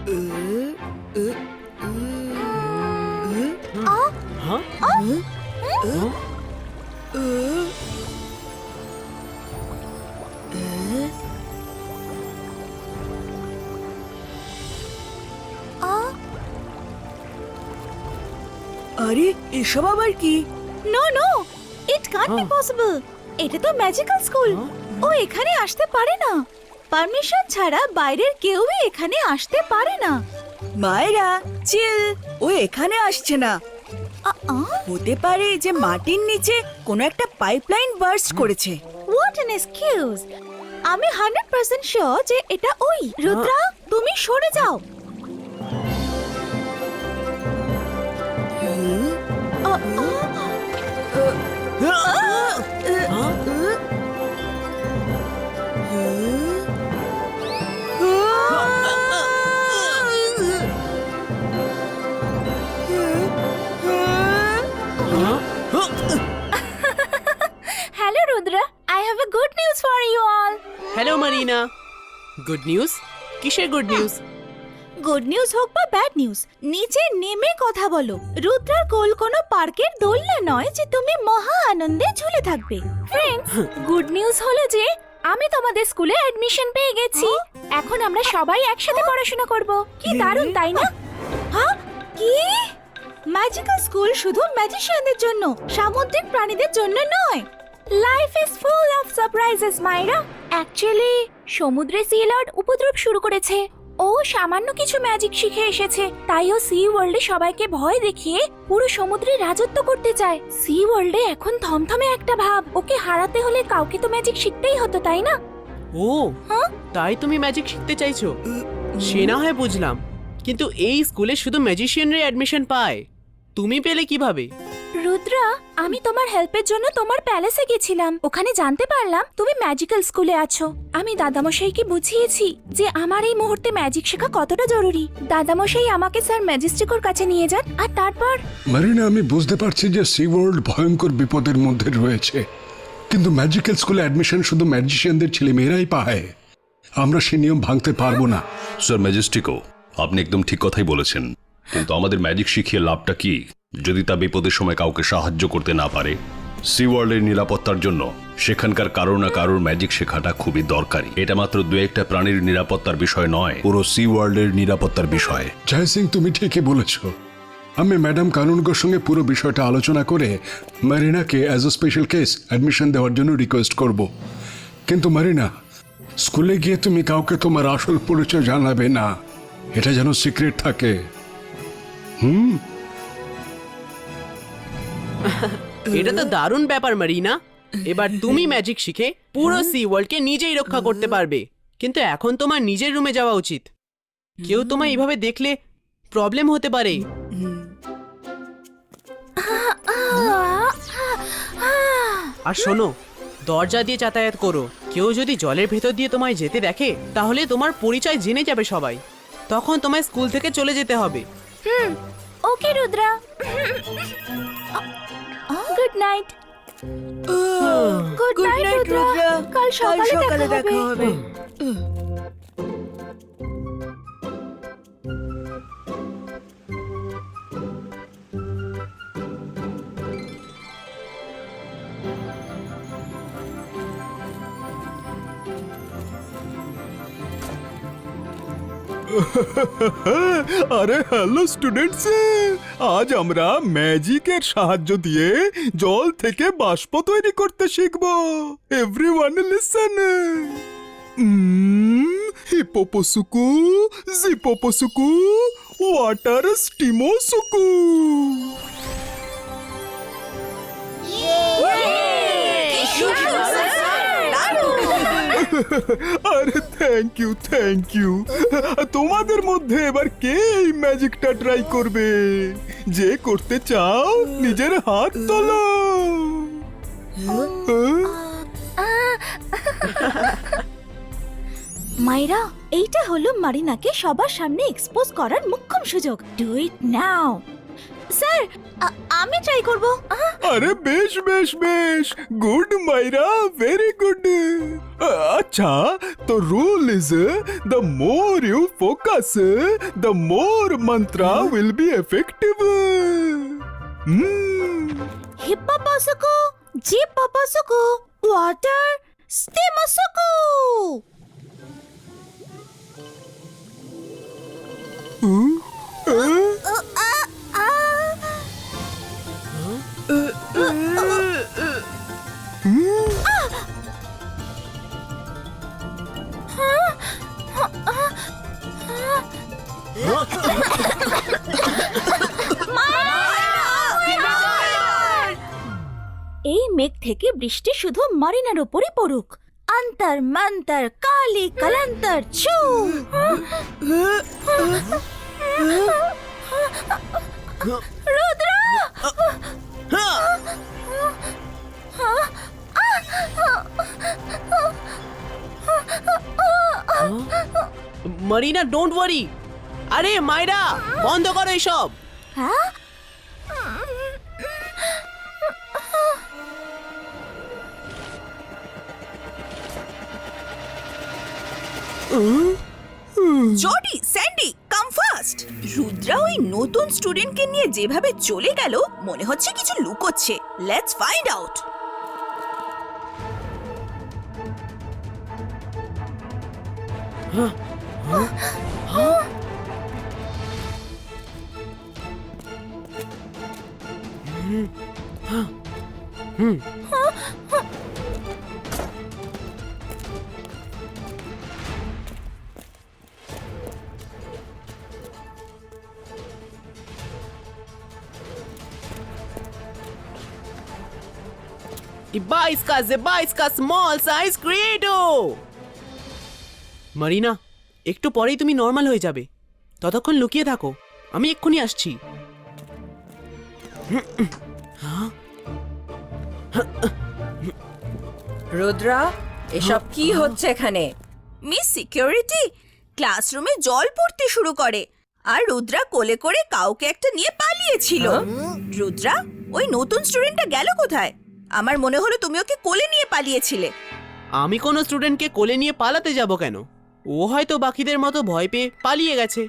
আরে এসব আবার কি? No no, it can't be possible. এটা তো ম্যাজিক্যাল স্কুল। ও এখানে আসতে পারে না। পারমিশন ছাড়া বাইরের কেউই এখানে আসতে পারে না। মায়েরা চিল, ও এখানে আসছে না। হতে পারে যে মাটির নিচে কোনো একটা পাইপলাইন বার্স্ট করেছে। What an excuse! আমি 100% শিওর যে এটা ওই। রুদ্রা, তুমি সরে যাও। Hello Rudra, I have a good news for you all. Hello Marina. Good news? কিসের গুড নিউজ? গুড নিউজ হোক বা ব্যাড নিউজ, নিচে নেমে কথা বলো। রুদ্রার কোল কোনো পার্কের দোলনা নয় যে তুমি মহা আনন্দে ঝুলে থাকবে। ফ্রেন্ডস, গুড নিউজ হলো যে আমি তোমাদের স্কুলে অ্যাডমিশন পেয়ে গেছি। এখন আমরা সবাই একসাথে পড়াশোনা করব। কি দারুণ, তাই না? হ্যাঁ, কি? ম্যাজিক্যাল স্কুল শুধু ম্যাজিশিয়ানদের জন্য, সামুদ্রিক প্রাণীদের জন্য নয়। Life is full of surprises মাইরা। অ্যাকচুয়ালি সমুদ্রে সি লর্ড উপদ্রব শুরু করেছে। ও সামান্য কিছু ম্যাজিক শিখে এসেছে, তাই ও সি ওয়ার্ল্ডে সবাইকে ভয় দেখিয়ে পুরো সমুদ্রে রাজত্ব করতে চায়। সি ওয়ার্ল্ডে এখন থমথমে একটা ভাব। ওকে হারাতে হলে কাউকে তো ম্যাজিক শিখতেই হতো, তাই না? ও, তাই তুমি ম্যাজিক শিখতে চাইছো? সে না হয় বুঝলাম, কিন্তু এই স্কুলে শুধু ম্যাজিশিয়ানরাই অ্যাডমিশন পায়। তুমি পেলে কিভাবে? রুদ্রা, আমি তোমার হেল্পের জন্য তোমার প্যালেসে গেছিলাম। ওখানে জানতে পারলাম তুমি ম্যাজিক্যাল স্কুলে আছো। আমি দাদামশাইকে বুঝিয়েছি যে আমার এই মুহূর্তে ম্যাজিক শেখা কতটা জরুরি। দাদামশাই আমাকে স্যার ম্যাজিস্ট্রিকর কাছে নিয়ে যান, আর তারপর মারিনা, আমি বুঝতে পারছি যে সি ওয়ার্ল্ড ভয়ঙ্কর বিপদের মধ্যে রয়েছে, কিন্তু ম্যাজিক্যাল স্কুলে অ্যাডমিশন শুধু ম্যাজিশিয়ানদের ছেলেমেয়েরাই পায়। আমরা সে নিয়ম ভাঙতে পারবো না। স্যার ম্যাজেস্টিকো, আপনি একদম ঠিক কথাই বলেছেন, কিন্তু আমাদের ম্যাজিক শিখিয়ে লাভটা কি যদি তা বিপদের সময় কাউকে সাহায্য করতে না পারে? সি ওয়ার্ল্ডের নিরাপত্তার জন্য সেখানকার কারো না কারোর ম্যাজিক শেখাটা খুবই দরকারি। এটা মাত্র দু একটা প্রাণীর নিরাপত্তার বিষয় নয়, পুরো সি ওয়ার্ল্ডের নিরাপত্তার বিষয়। জয় সিং, তুমি ঠিকই বলেছ। আমি ম্যাডাম কানুনগোর সঙ্গে পুরো বিষয়টা আলোচনা করে মারিনাকে as a special case admission দেওয়ার জন্য রিকোয়েস্ট করব। কিন্তু মারিনা, স্কুলে গিয়ে তুমি কাউকে তোমার আসল পরিচয় জানাবে না, এটা যেন সিক্রেট থাকে। এটা তো দারুণ ব্যাপার মারিনা। এবার তুমি ম্যাজিক শিখে পুরো সি ওয়ার্ল্ডকে নিজেই রক্ষা করতে পারবে। কিন্তু এখন তোমার নিজের রুমে যাওয়া উচিত। কেউ তোমায় এইভাবে দেখলে প্রবলেম হতে পারে। আর শোনো, দরজা দিয়ে যাতায়াত করো। কেউ যদি জলের ভেতর দিয়ে তোমায় যেতে দেখে, তাহলে তোমার পরিচয় জেনে যাবে সবাই। তখন তোমায় স্কুল থেকে চলে যেতে হবে। Okay Rudra, good night. Good night Rudra, কাল সকালে দেখা হবে। আরে হ্যালো স্টুডেন্টস, আজ আমরা ম্যাজিকের সাহায্য দিয়ে জল থেকে বাষ্প তৈরি করতে শিখবো। Everyone listen. হিপোপোসুকু, জিপোপোসুকু, ওয়াটার স্টিমোসুকু। আরে থ্যাংক ইউ। তোমাদের মধ্যে এবার কে এই ম্যাজিকটা ট্রাই করবে? যে করতে চাও নিজের হাত তোলো। মাইরা, এইটা হলো মারিনাকে সবার সামনে এক্সপোজ করার মোক্ষম সুযোগ। Do it now. স্যার, আমি ট্রাই করব। আরে বেশ বেশ বেশ গুড মাইরা ভেরি গুড আচ্ছা তো rule is the more you focus the more mantra will be effective হিপ্পাপাসুকু জিপ্পাপাসুকু ওয়াটার স্টেমাসুকু এই মেঘ থেকে বৃষ্টি শুধু মারিনার উপরই পড়ুক অন্তর মন্তর কালি কলন্তর ছু রুদ্র মারিনা ডোন্ট ওয়ারি। আরে মাইরা, বন্ধ করো এসব। হ্যাঁ জডি, স্যান্ডি, কাম ফাস্ট। রুদ্রা ওই নতুন স্টুডেন্টকে নিয়ে যেভাবে চলে গেল মনে হচ্ছে কিছু লুকোচ্ছে। Let's find out. Ibaiska small size credo. Marina, একটু পরেই তুমি নর্মাল হয়ে যাবে। ততক্ষণ লুকিয়ে থাকো, আমি এক্ষুনি আসছি। রুদ্রা, এসব কি হচ্ছে এখানে? মিস সিকিউরিটি ক্লাসরুমে জল পড়তে শুরু করে আর রুদ্রা কোলে করে কাউকে একটা নিয়ে পালিয়েছিল। রুদ্রা, ওই নতুন স্টুডেন্টটা গেল কোথায়? আমার মনে হলো তুমি ওকে কোলে নিয়ে পালিয়েছিলে। আমি কোনো স্টুডেন্টকে কোলে নিয়ে পালাতে যাব কেন? ও হয়তো বাকিদের মতো ভয় পেয়ে পালিয়ে গেছে।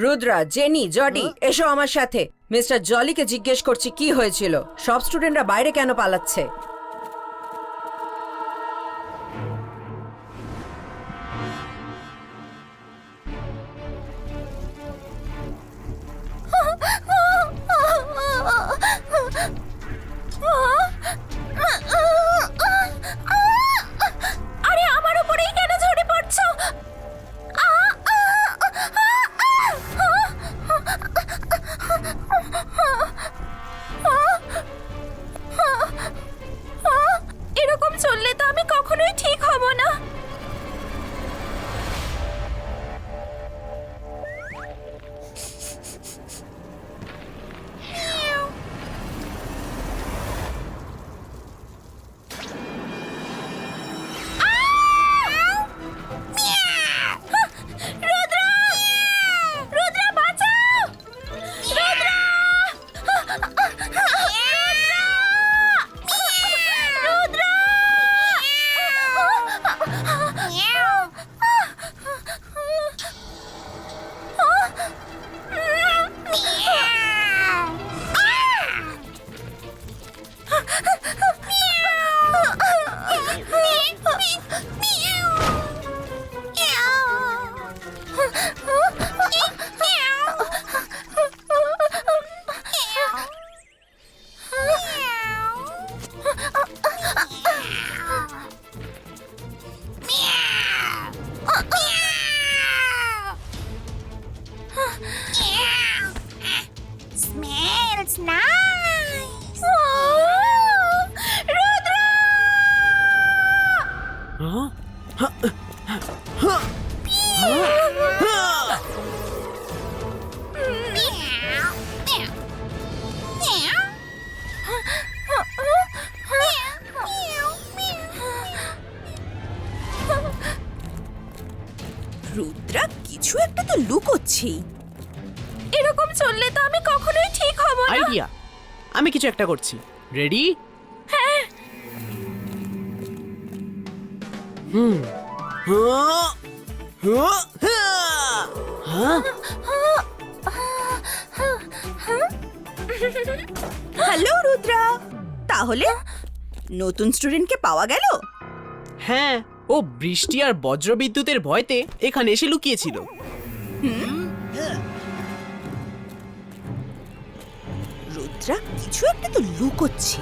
রুদ্রা, জেনি, জডি, এসো আমার সাথে। মিস্টার জলিকে জিজ্ঞেস করছি কি হয়েছিল। সব স্টুডেন্টরা বাইরে কেন পালাচ্ছে? আরে আমার উপরেই কেন ঝরে পড়ছো? এরকম চললে তো আমি কখনোই ঠিক হব না। Smells nice. Rudra! রুদ্রা কিছু একটা তো লুকোচ্ছেই। এরকম চললে তো আমি কখনোই ঠিক হব না। আইডিয়া, আমি কিছু একটা করছি। রেডি? হ্যাঁ। হুম। হ্যালো রুদ্রা, তাহলে নতুন স্টুডেন্টকে পাওয়া গেল? হ্যাঁ, ও বৃষ্টি আর বজ্রবিদ্যুতের ভয়তে এখানে এসে লুকিয়েছিল। রুদ্রা কিছু একটা তো লুকোচ্ছে।